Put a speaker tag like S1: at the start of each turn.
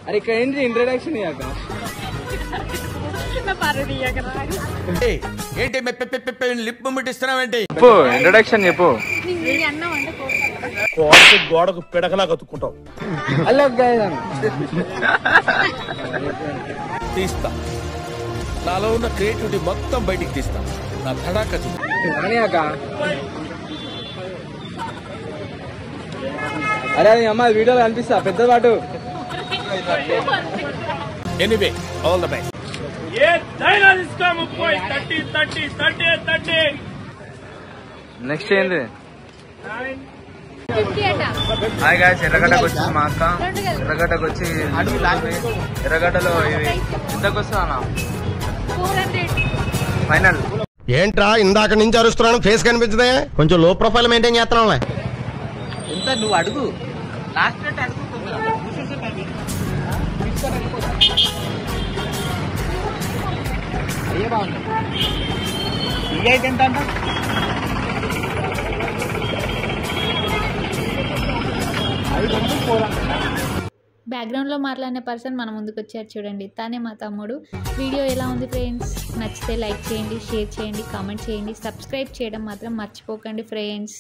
S1: అరే ఇక్కడ ఏంటి ఇంట్రడక్షన్ ఇయ్యాక
S2: ఏంటి లిప్ మూమెంట్ ఇస్తున్నావేంటి?
S1: చెప్పు ఇంట్రడక్షన్ చెప్పు.
S2: గోడకు పిడకలా కతుక్కుంటావు.
S1: హలో
S2: తీస్తా, నాలో ఉన్న క్రియేటివిటీ మొత్తం బయటికి తీస్తా. నా తడాక
S1: అరే అది అమ్మ వీడియోలో కనిపిస్తా పెద్ద పాటు.
S2: Anyway all the best.
S1: Next ఏంది? హాయ్ గాయ్స్, ఎర్రగడ్డకు వచ్చింది మా అక్క. ఎర్రగడ్డకు వచ్చి ఎర్రగడ్డలో ఇవి ఎంతకు వస్తుందా ఫైనల్?
S3: ఏంట్రా ఇందాక నుంచి అరుస్తున్నాను, ఫేస్ కనిపించదే? కొంచెం లో ప్రొఫైల్ మెయింటైన్ చేస్తున్నాంలే.
S1: ఎంత నువ్వు అడుగు, లాస్ట్ రేట్ అడుగు. అయ్యే బాగుంది. ఇవి అయితే ఎంత అంట?
S4: బ్యాక్గ్రౌండ్ లో మాట్లాడిన పర్సన్ మన ముందుకు వచ్చారు చూడండి, తానే మా తమ్ముడు. వీడియో ఎలా ఉంది ఫ్రెండ్స్? నచ్చితే లైక్ చేయండి, షేర్ చేయండి, కామెంట్ చేయండి, సబ్స్క్రైబ్ చేయడం మాత్రం మర్చిపోకండి ఫ్రెండ్స్.